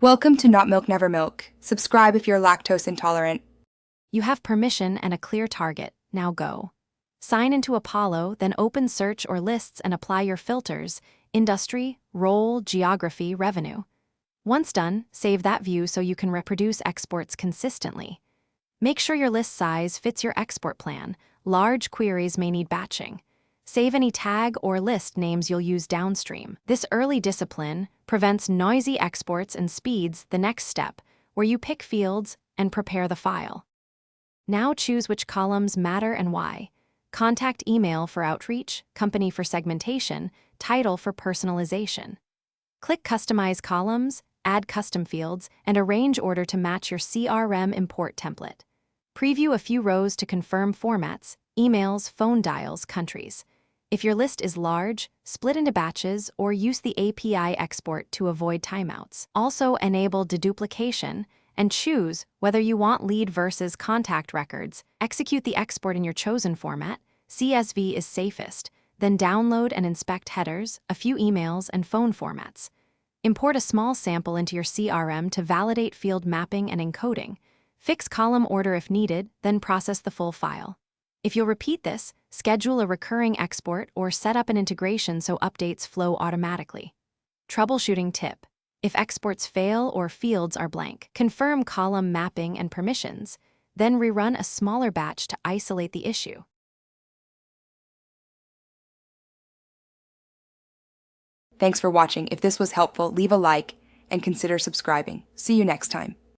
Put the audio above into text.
Welcome to Not Milk Never Milk. Subscribe if you're lactose intolerant. You have permission and a clear target. Now go. Sign into Apollo, then open search or lists and apply your filters: industry, role, geography, revenue. Once done, save that view so you can reproduce exports consistently. Make sure your list size fits your export plan. Large queries may need batching. Save any tag or list names you'll use downstream. This early discipline prevents noisy exports and speeds the next step, where you pick fields and prepare the file. Now choose which columns matter and why. Contact email for outreach, company for segmentation, title for personalization. Click Customize Columns, add custom fields, and arrange order to match your CRM import template. Preview a few rows to confirm formats: emails, phone dials, countries. If your list is large, split into batches or use the API export to avoid timeouts. Also enable deduplication and choose whether you want lead versus contact records. Execute the export in your chosen format. CSV is safest. Then download and inspect headers, a few emails, and phone formats. Import a small sample into your CRM to validate field mapping and encoding. Fix column order if needed, then process the full file. If you'll repeat this, schedule a recurring export or set up an integration so updates flow automatically. Troubleshooting tip: if exports fail or fields are blank, confirm column mapping and permissions, then rerun a smaller batch to isolate the issue. Thanks for watching. If this was helpful, leave a like and consider subscribing. See you next time.